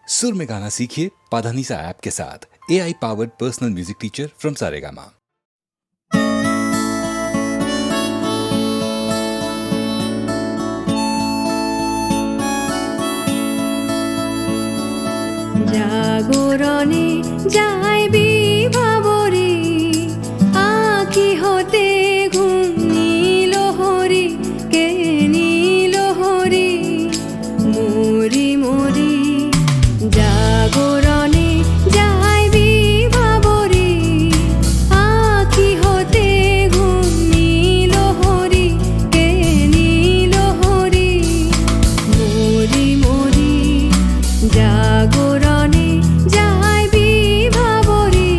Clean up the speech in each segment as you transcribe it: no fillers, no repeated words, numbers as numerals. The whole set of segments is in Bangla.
सुर में गाना सीखिए पाधानीसा ऐप के साथ। AI powered personal music teacher from Saregama. জাগরণে যাইবি ভাবরে আঁখি হতে ঘুম নীল হরি কে নীল হরি মরি মরি জাগরণে যাইবি ভাবরে আঁখি হতে ঘুম নীল হরি কে নীল হরি মরি মরি জাগরণে যাইবি ভাবরে।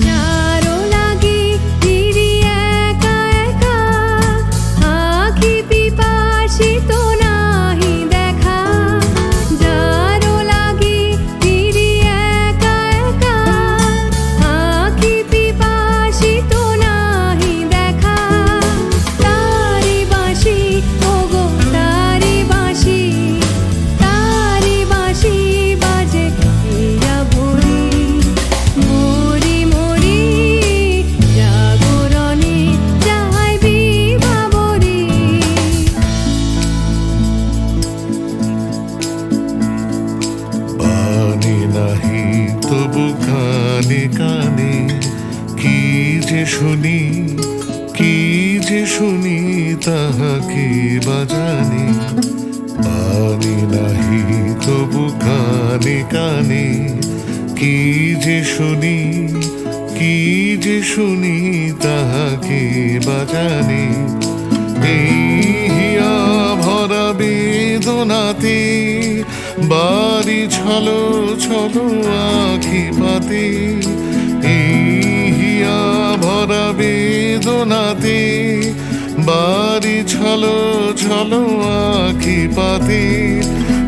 যারো লাগি ফিরি একা একা আঁখি পিপাসিত নাহি দেখা। যারো লাগি ফিরি একা একা আঁখি পিপাসিত নাহি দেখা। তারি বাঁশি ওগো তারি বাঁশি বাজে হিয়া ভরি মরি মরি জাগরণে যাইবি ভাবরে। পানি নাহি তবু কানে কানে কি যে শুনি তাহাকে বাজানি। পানি নাহি তবু কানে কানে কি যে শুনি তাহাকে বাজানি। এই হিয়া ভরা বেদনাতে বাড়ি ছলো ছলো আঁখি পাতে। এই হিয়া ভরা বেদনাতে বাড়ি ছলো ছলো আঁখি পাতে।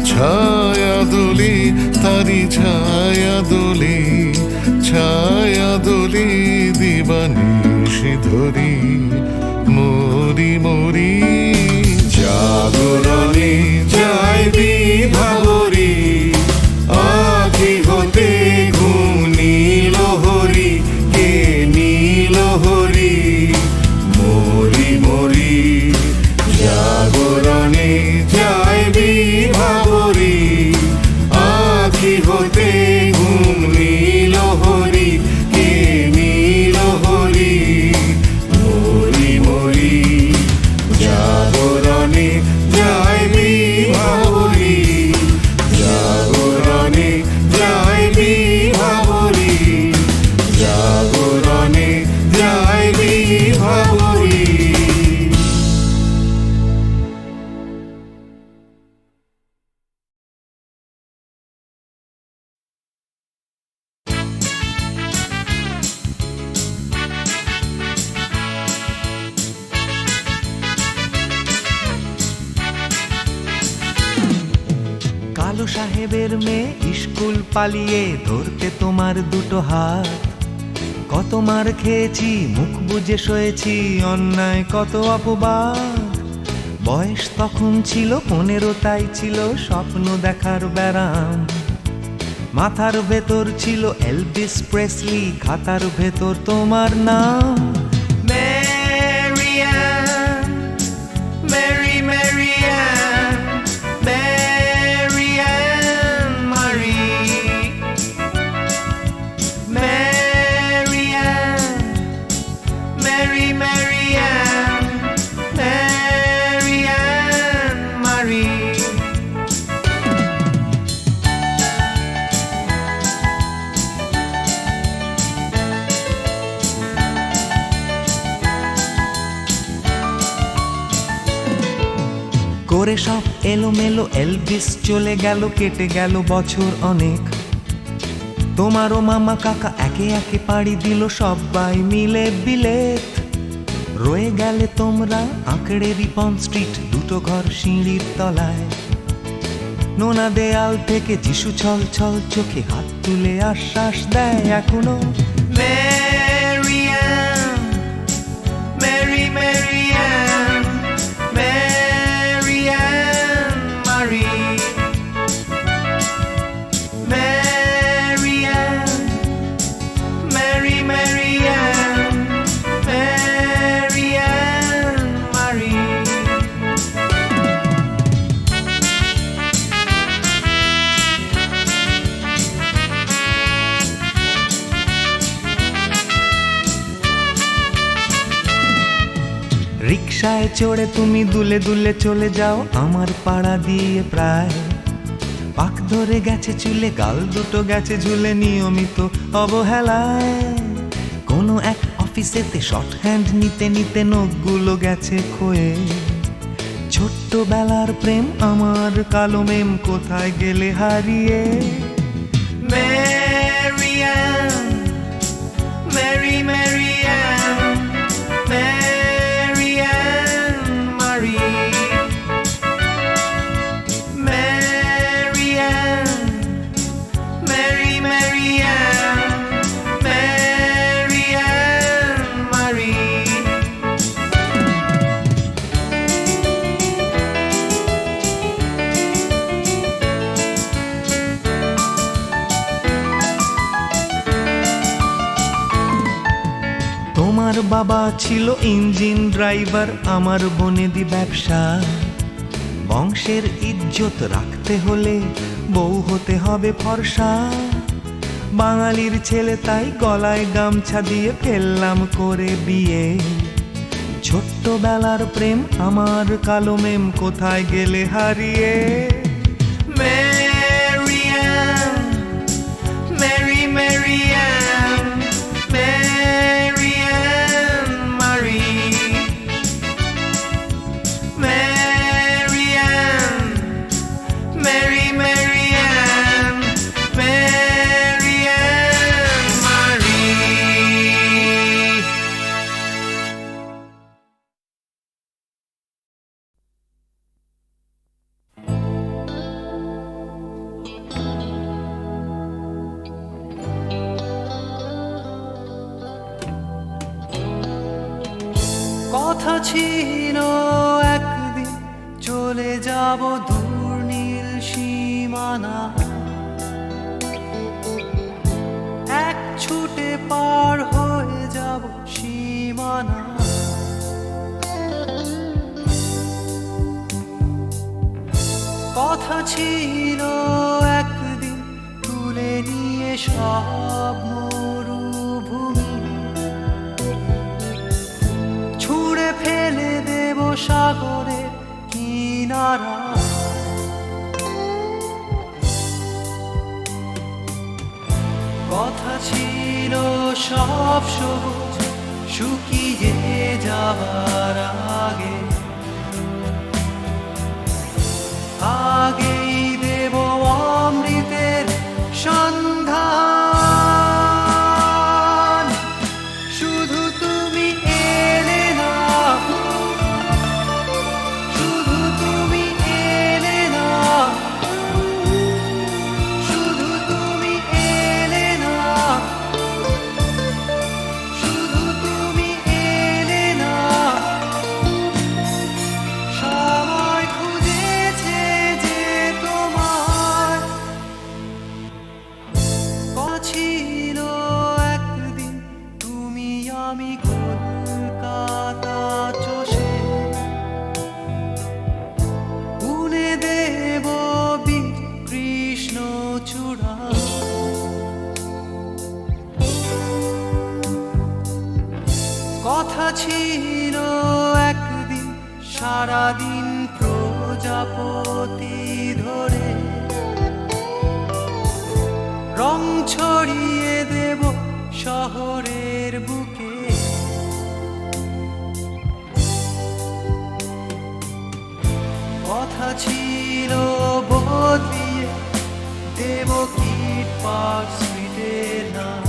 ছায়া দোলে তারি ছায়া দোলে দিবানিশি ধরি মরি মরি জাগরণে যাইবি ভাবরে আঁখি হতে ঘুম নীল হরি কে নীল হরি মরি মরি জাগরণে যাইবি ভাবরে আঁখি হতে ঘুম নীল হরি কে নীল হরি মরি মরি জাগরণে যাইবি ভাবরে জাগরণে যাইবি ভাবরে জাগরণে যাইবি ভাবরে। কালো সাহেবের মেয়ে স্কুল পালিয়ে ধরতে তোমার দুটো হাত। কত মার খেয়েছি মুখ বুজে সয়েছি অন্যায় কত অপবাদ। বয়স তখন ছিল 15, তাই ছিল স্বপ্ন দেখার ব্যারাম। মাথার ভেতর ছিল এলভিস প্রেসলি, খাতার ভেতর তোমার নাম। Marianne, Mary Marianne, Marianne Marie, Marianne, Mary Marianne, Marianne Marie. করে সব এলোমেলো এলভিস চলে গেল, কেটে গেল বছর অনেক। তোমারও মামা কাকা একে একে পাড়ি দিল, সবাই মিলে বিলেত। রয়ে গেলে তোমরা আঁকড়ে রিপন স্ট্রিট, দুটো ঘর সিঁড়ির তলায়। নোনা দেয়াল থেকে যিশু ছল ছল চোখে হাত তুলে আশ্বাস দেয় এখনো, Mary Ann, Mary Mary Ann, Mary Ann মারি, Mary Ann, Mary Mary Ann, Mary Ann মারি। রিকশায় চড়ে তুমি দুলে দুলে চলে যাও আমার পাড়া দিয়ে, প্রায় পাক ধরে গেছে চুলে, গাল দুটো গেছে ঝুলে নিয়মিত অবহেলায়। কোনো এক অফিসেতে শর্ট হ্যান্ড নিতে নিতে নখগুলো গেছে ক্ষয়ে। ছোট্টবেলার প্রেম আমার কালো মেম কোথায় গেলে হারিয়ে। Mary Ann, Mary Mary Ann, Mary Ann মারি, Mary Ann, Mary Mary Ann, Mary Ann মারি। তোমার বাবা ছিল ইঞ্জিন ড্রাইভার, আমার বনেদি ব্যবসা। বংশের ইজ্জত রাখতে হলে বউ হতে হবে ফর্সা। বাঙালির ছেলে তাই গলায় গামছা দিয়ে ফেললাম করে বিয়ে। ছোট্টবেলার প্রেম আমার কালো মেম কোথায় গেলে হারিয়ে। Mary Ann, Mary Mary Ann, Mary Ann মারি, Mary Ann, Mary Mary Ann, Mary Ann মারি। কথা ছিল একদিন চলে যাব দূর নীল সীমানা, এক ছুটে পার হয়ে যাব সীমানা। কথা ছিল একদিন তুলে নিয়ে সব মরুভূমি, ছুঁড়ে ফেলে দেব সাগরের কিনারা। কথা ছিল সব সবুজ শুকিয়ে যাবার আগে, আগেই দেব অমৃতের সন্ধান। শুধু তুমি এলে না, শুধু তুমি এলে না, শুধু তুমি এলে না, শুধু তুমি এলে না। সময় খুঁজেছে যে তোমার ছিল একদিন, তুমি আমি কলকাতা চষে বুনে দেব কৃষ্ণ চূড়া। কথা ছিল একদিন সারাদিন প্রজাপতি ধরে রং ছড়িয়ে দেব শহরের বুকে। কথা ছিল বদলিয়ে দেব কিট পার্ক স্ট্রিটের নাম,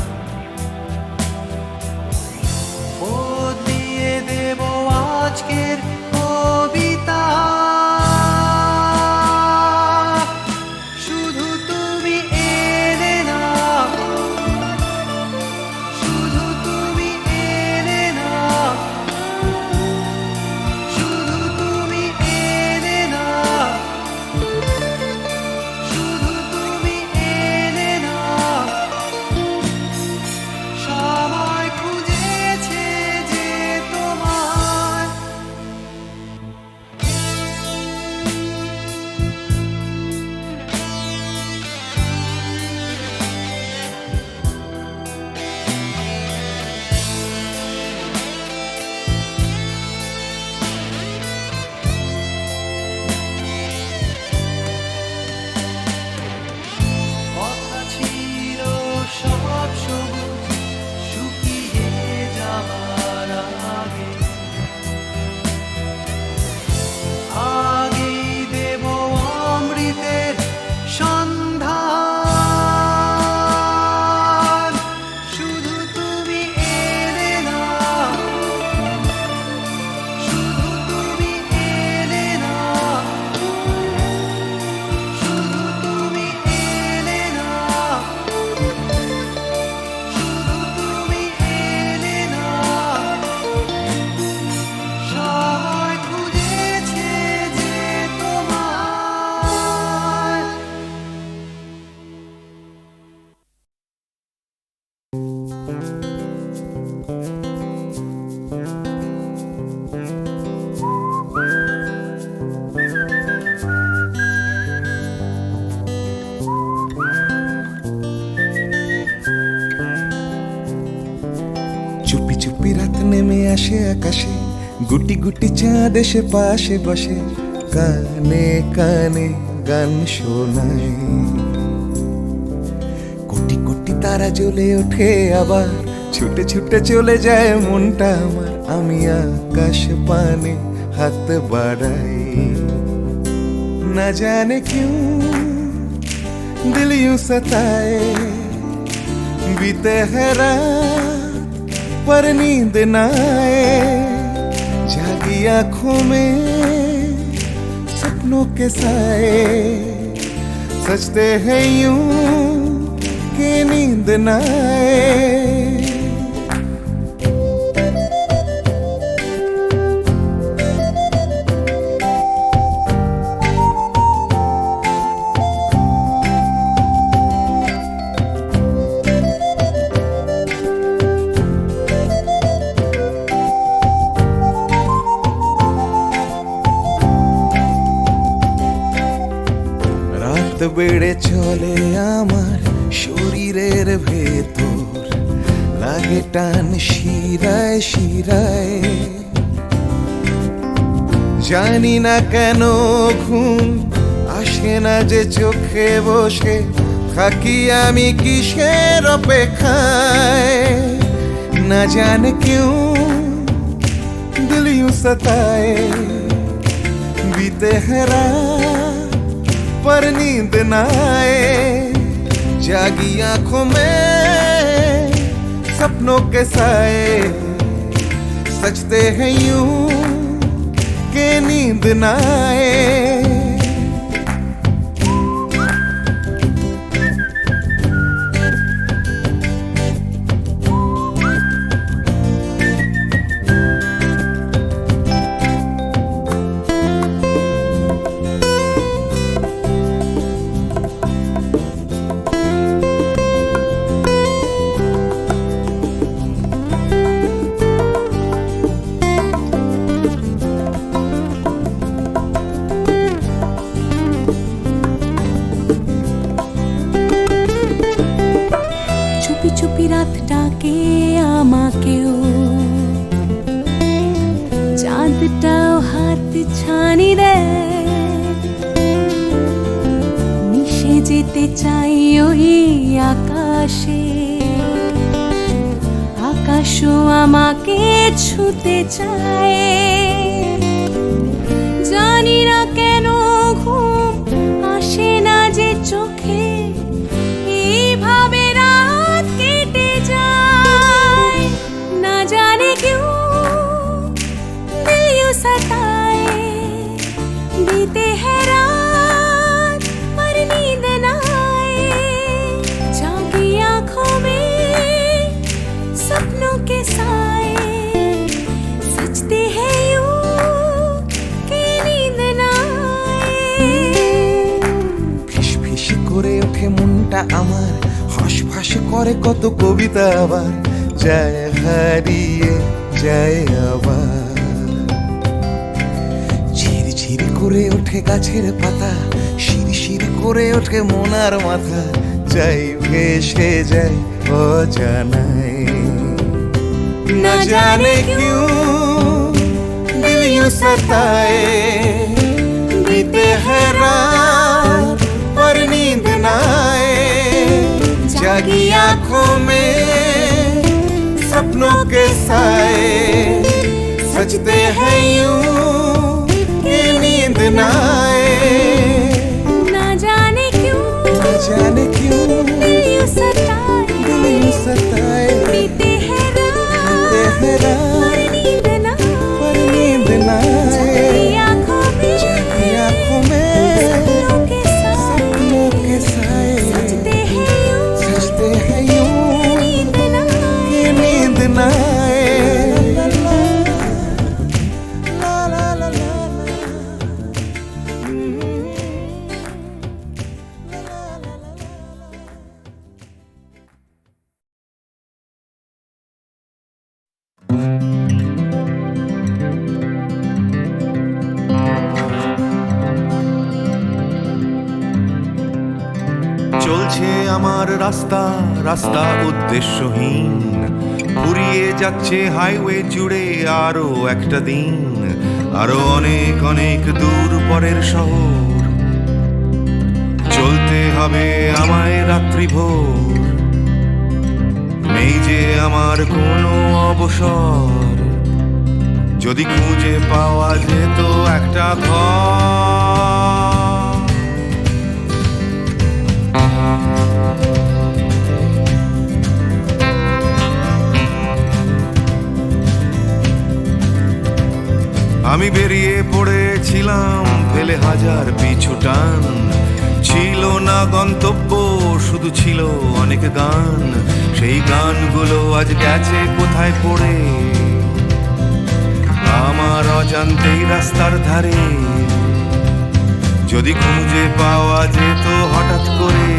বদলিয়ে দেব আজকের কবিতা। শুধু তুমি এলে না, শুধু তুমি এলে না, শুধু তুমি এলে না, শুধু তুমি এলে না। সবাই খুঁজেছে যে তোমায়, কথা ছিল সব সবুজ শুকিয়ে যাবার আগে, আগেই দেব অমৃতের সন্ধান। শুধু তুমি এলে না, শুধু তুমি এলে না, শুধু তুমি এলে না, শুধু তুমি এলে না। সবাই খুঁজেছে যে তোমায়। চুপি চুপি রাত নেমে আসে আকাশে, গুটি গুটি চাঁদ এসে পাশে বসে, কানে কানে গান শোনায়। কোটি কোটি তারা জ্বলে ওঠে আবার, ছুটে ছুটে চলে যায় মনটা আমার। আমি আকাশ পানে হাত বাড়াই, না জানে क्यों दिल यूं सताए। बीते है रात पर नींद न आए, जागी आंखों में सपनों के साए। सजते हैं यूं कि नींद न आए। রাত বেড়ে চলে আমার শরীরের ভেতর, লাগে টান শিরায় শিরায়। জানি না কেন ঘুম আসে না যে চোখে বসে, থাকি আমি কিসের অপেক্ষায়। না জানে क्यों दिल यूं सताए। बीते है रात पर नींद न आए, जागी आंखों में सपनों के साए। सजते हैं यूं कि नींद न आए। চুপি চুপি রাত ডাকে আমাকেও, চাঁদটাও হাত ছানি দেয়। মিশে যেতে চাই ওই আকাশে, আকাশও আমাকে ছুতে চায়। জানি না কেন প্রকাশ করে কত কবিতা, আবার যায় হারিয়ে যায় আবার। ঝিরঝির করে ওঠে গাছের পাতা, শিরশির করে ওঠে মনার মাথা, যাই ভেসে যায় অজানায়। না জানে क्यों दिल यूं सताए, बीते है रात पर नींद न आए, जागी आंखों में सपनों के साए, सजते हैं यूं कि नींद न आए। ना जाने क्यों न जाने क्यों दिल यूं सताए, दिल यूं सताए, बीते हैं बीते हैं रात पर नींद न पर नींद न आए, आए, जागी आंखों में जागी आंखों में सपनों के साए, सपनों के साए, सजते हैं यूं सजते हैं यूं नींद न आए। कि नींद न आए। ला ला ला ला চলছে আমার রাস্তা, রাস্তা উদ্দেশ্যহীন, ফুরিয়ে যাচ্ছে হাইওয়ে জুড়ে আরো একটা দিন, আরো অনেক অনেক দূর পরের শহর। চলতে হবে আমায় রাত্রি ভোর, নেই যে আমার কোনো অবসর, যদি খুঁজে পাওয়া যেত একটা ঘর। আমি বেরিয়ে পড়েছিলাম ফেলে হাজার পিছু টান, ছিল না গন্তব্য, শুধু ছিল অনেক গান, সেই গানগুলো আজ গেছে কোথায় পড়ে আমার অজান্তেই রাস্তার ধারে। যদি খুঁজে পাওয়া যেত হঠাৎ করে,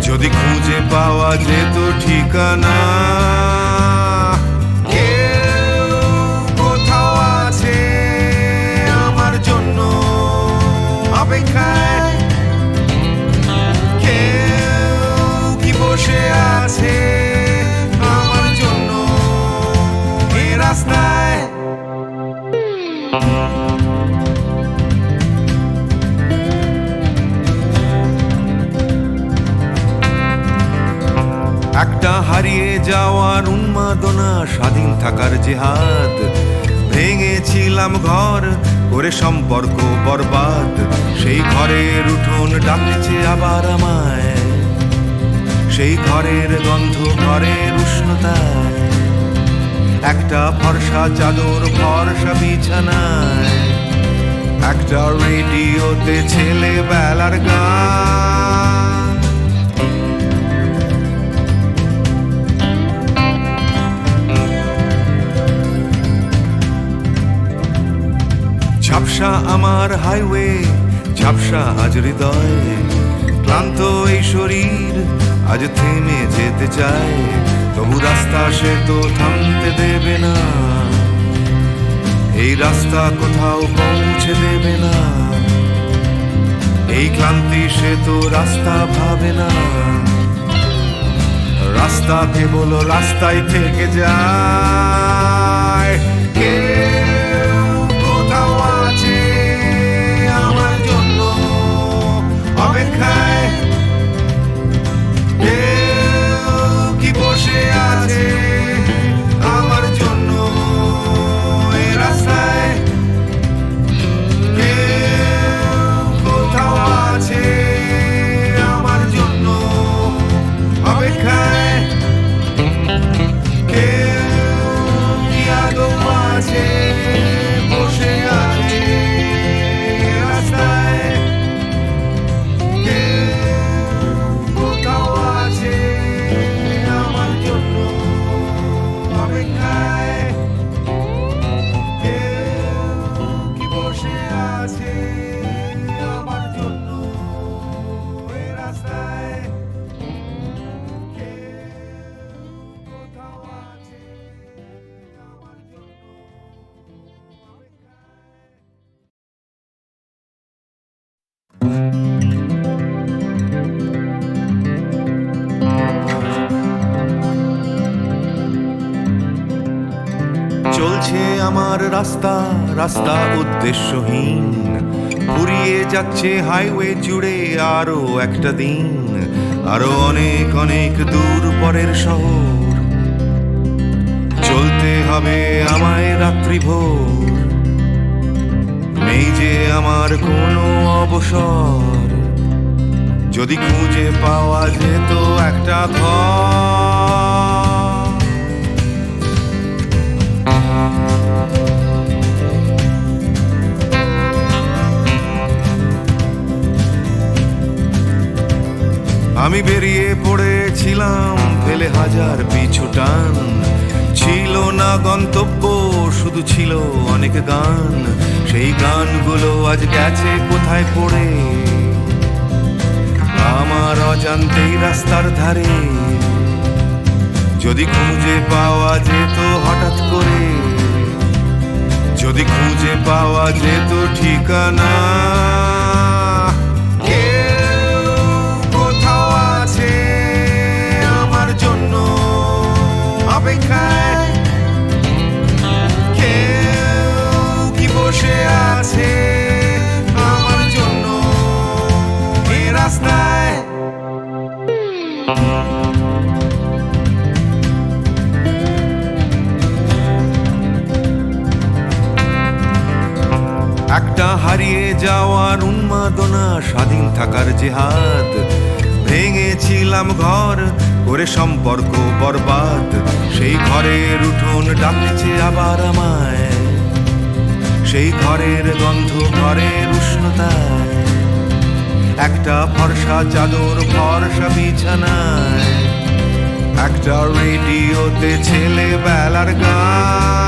যদি খুঁজে পাওয়া যেত ঠিকানা, কেউ কোথাও আছে আমার জন্য অপেক্ষায়, কেউ কি বসে আছে আমার জন্য এই রাস্তায়। একটা হারিয়ে যাওয়ার উন্মাদনা, স্বাধীন থাকার জেহাদ, ভেঙেছিলাম ঘর করে সম্পর্ক বরবাদ, সেই ঘরের উঠোন ডাকছে আবার আমায়, সেই ঘরের গন্ধ ঘরের উষ্ণতায়, একটা ফর্সা চাদর ফর্সা বিছানায়, একটা রেডিওতে ছেলেবেলার গান। ঝাপসা আমার হাইওয়ে, ঝাপসা আজ হৃদয়, ক্লান্ত এই শরীর আজ থেমে যেতে চায়, তবু রাস্তা সে তো থামতে দেবে না, এই রাস্তা কোথাও পৌঁছে দেবে না, এই ক্লান্তি সে তো রাস্তা ভাবে না, রাস্তা কেবল রাস্তায় থেকে যায়। কেউ কোথাও আছে আমার জন্য অপেক্ষায়, কেউ কি বসে আছে আমার জন্য এই রাস্তায়, কেউ কোথাও আছে আমার জন্য অপেক্ষায়, কেউ চলছে আমার রাস্তা রাস্তা উদ্দেশ্যহীন, ফুরিয়ে যাচ্ছে হাইওয়ে জুড়ে আরো একটা দিন, আরো অনেক অনেক দূর পরের শহর। চলতে হবে আমায় রাত্রি ভোর, নেই যে আমার কোনো অবসর। যদি খুঁজে পাওয়া যেত একটা ঘর। আমি বেরিয়ে পড়েছিলাম ফেলে হাজার পিছু টান, ছিল না গন্তব্য শুধু ছিল অনেক গান। সেই গানগুলো আজ গেছে কোথায় পড়ে আমার অজান্তেই রাস্তার ধারে। যদি খুঁজে পাওয়া যেত হঠাৎ করে, যদি খুঁজে পাওয়া যেত ঠিকানা। কেউ কোথাও আছে আমার জন্য অপেক্ষায়, কেউ কি বসে আছে আমার জন্য এ রাস্তায়। একটা হারিয়ে যাওয়ার উন্মাদনা, স্বাধীন থাকার জেহাদ। ভেঙেছিলাম ঘর করে সম্পর্ক বরবাদ, সেই ঘরের উঠোন ডাকছে আবার আমায়। সেই ঘরের গন্ধ ঘরের উষ্ণতায়, একটা ফর্সা চাদর ফর্সা বিছানায়, একটা রেডিওতে ছেলেবেলার গান।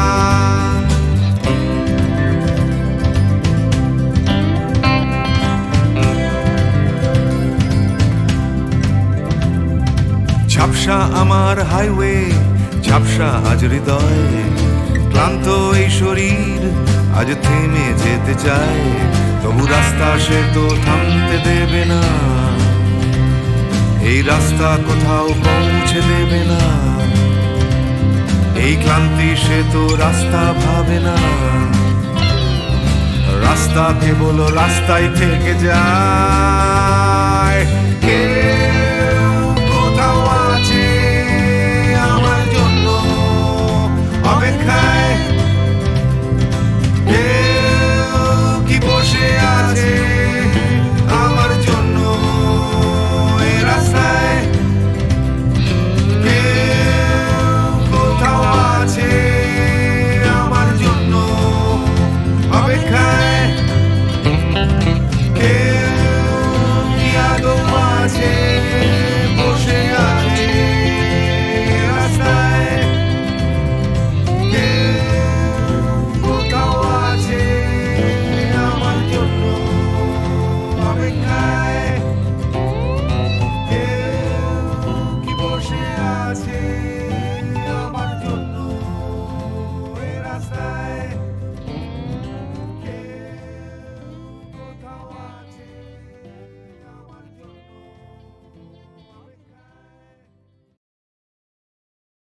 ঝাপসা আমার হাইওয়ে, ঝাপসা আজ হৃদয়, ক্লান্ত এই শরীর আজ থেমে যেতে চায়। তবু রাস্তা সে তো থামতে দেবে না, এই রাস্তা কোথাও পৌঁছে দেবে না। এই ক্লান্তি সে তো রাস্তা ভাবে না, রাস্তা কেবল রাস্তায় থেকে যায়।